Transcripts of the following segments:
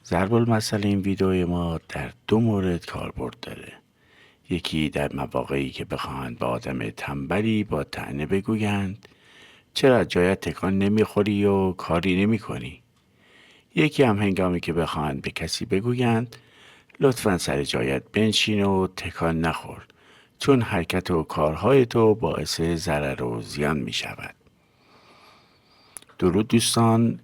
ضرب المثل این ویدئوی ما در دو مورد کاربرد داره. یکی در مواقعی که بخواهند به آدم تنبلی با طعنه بگویند چرا جایت تکان نمیخوری و کاری نمی کنی. یکی هم هنگامی که بخواهند به کسی بگویند لطفاً سر جایت بنشین و تکان نخور، چون حرکت و کارهای تو باعث ضرر و زیان می شود. درود دوستان،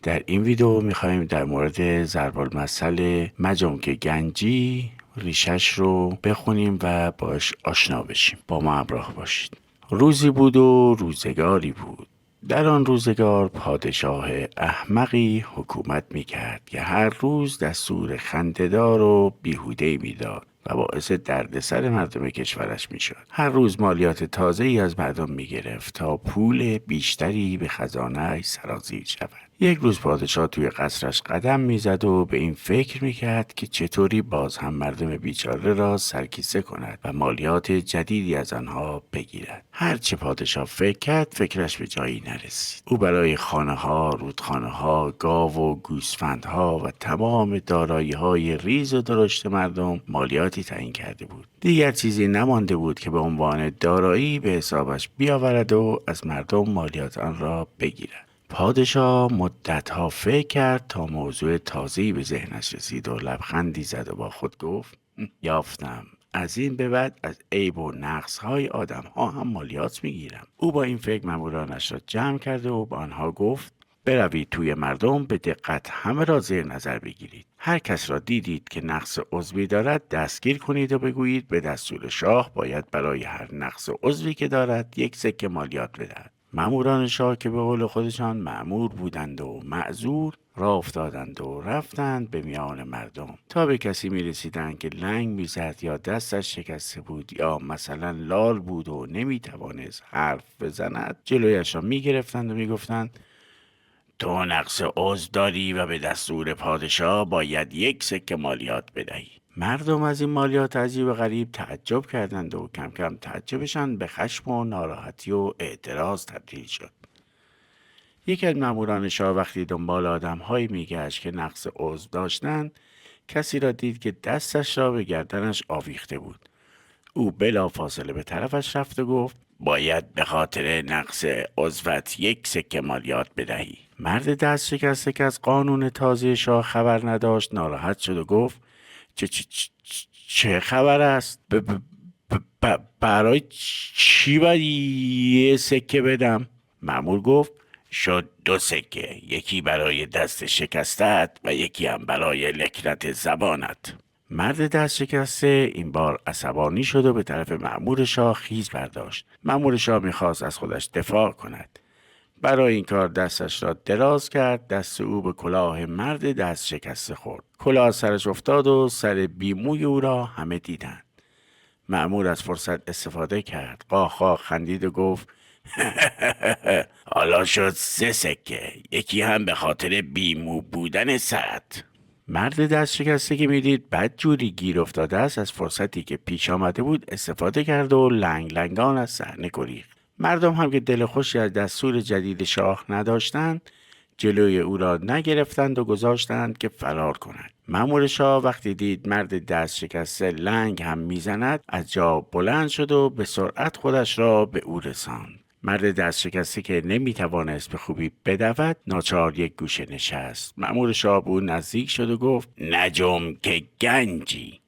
در این ویدیو میخوایم در مورد ضرب المثل مجم که گنجی ریشش رو بخونیم و باش آشنا بشیم. با ما همراه باشید. روزی بود و روزگاری بود. در آن روزگار پادشاه احمقی حکومت میکرد که هر روز دستور خنده‌دار و بیهوده‌ای میداد و باعث دردسر مردم کشورش میشد. هر روز مالیات تازه‌ای از مردم میگرفت تا پول بیشتری به خزانه‌اش سرازیر شود. یک روز پادشاه توی قصرش قدم میزد و به این فکر میکرد که چطوری باز هم مردم بیچاره را سرکیسه کند و مالیات جدیدی از آنها بگیرد. هرچه پادشاه فکر کرد فکرش به جایی نرسید. او برای خانه ها، رودخانه ها، گاو و گوسفندها و تمام دارایی های ریز و درشت مردم مالیاتی تعیین کرده بود. دیگر چیزی نمانده بود که به عنوان دارایی به حسابش بیاورد و از مردم مالیات آن را بگیرد. پادشاه مدتها فکر کرد تا موضوع تازه‌ای به ذهنش رسید و لبخندی زد و با خود گفت یافتم. از این به بعد از عیب و نقص‌های آدم‌ها هم مالیات می‌گیرم. او با این فکر مامورانش را جمع کرده و به آنها گفت بروید توی مردم به دقت همه را زیر نظر بگیرید. هر کس را دیدید که نقص عضوی دارد دستگیر کنید و بگویید به دستور شاه باید برای هر نقص عضوی که دارد یک سکه مالیات بدهد. ماموران شاه که به قول خودشان مأمور بودند و معذور راه افتادند و رفتند به میان مردم تا به کسی می رسیدند که لنگ می زد یا دستش شکسته بود یا مثلا لال بود و نمی توانست حرف بزند، جلویش را می گرفتند و می گفتند تو نقص عضو داری و به دستور پادشاه باید یک سکه مالیات بدهی. مردم از این مالیات عجیب و غریب تعجب کردند و کم کم تعجبشان به خشم و ناراحتی و اعتراض تبدیل شد. یکی از ماموران شاه وقتی دنبال آدم‌هایی میگشت که نقص عضو داشتند، کسی را دید که دستش را به گردنش آویخته بود. او بلافاصله به طرفش رفت و گفت باید به خاطر نقص عضوت یک سکه مالیات بدهی. مرد دست شکسته که از قانون تازه شاه خبر نداشت ناراحت شد و گفت چه خبر است؟ برای چی باید یه سکه بدم؟ مأمور گفت شد دو سکه، یکی برای دست شکستت و یکی هم برای لکنت زبانت. مرد دست شکسته این بار عصبانی شد و به طرف مأمور شاه خیز برداشت. مأمور شاه میخواست از خودش دفاع کند. برای این کار دستش را دراز کرد. دست او به کلاه مرد دست شکسته خورد. کلاه سرش افتاد و سر بیموی او را همه دیدند. مأمور از فرصت استفاده کرد. قاه قاه خندید و گفت حالا شد سه سکه، یکی هم به خاطر بیمو بودن سرت. مرد دست شکسته که میدید بد جوری گیر افتاده است از فرصتی که پیش آمده بود استفاده کرد و لنگ لنگان از صحنه گریخت. مردم هم که دل خوشی از دستور جدید شاه نداشتند جلوی او را نگرفتند و گذاشتند که فرار کند. مأمور شاه وقتی دید مرد دست شکسته لنگ هم میزند از جا بلند شد و به سرعت خودش را به او رساند. مرد دست شکسته که نمیتوانست به خوبی بدود ناچار یک گوشه نشست. مأمور شاه به او نزدیک شد و گفت نجم که گنجی،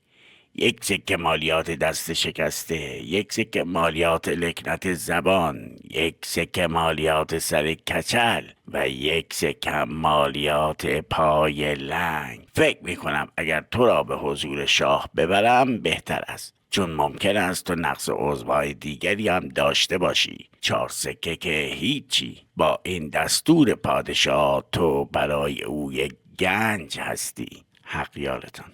یک سکه مالیات دست شکسته، یک سکه مالیات لکنت زبان، یک سکه مالیات سر کچل و یک سکه مالیات پای لنگ. فکر میکنم اگر تو را به حضور شاه ببرم بهتر است، چون ممکن است تو نقص عضوهای دیگری هم داشته باشی. 4 سکه که هیچی. با این دستور پادشاه تو برای او یک گنج هستی. حق یارتان.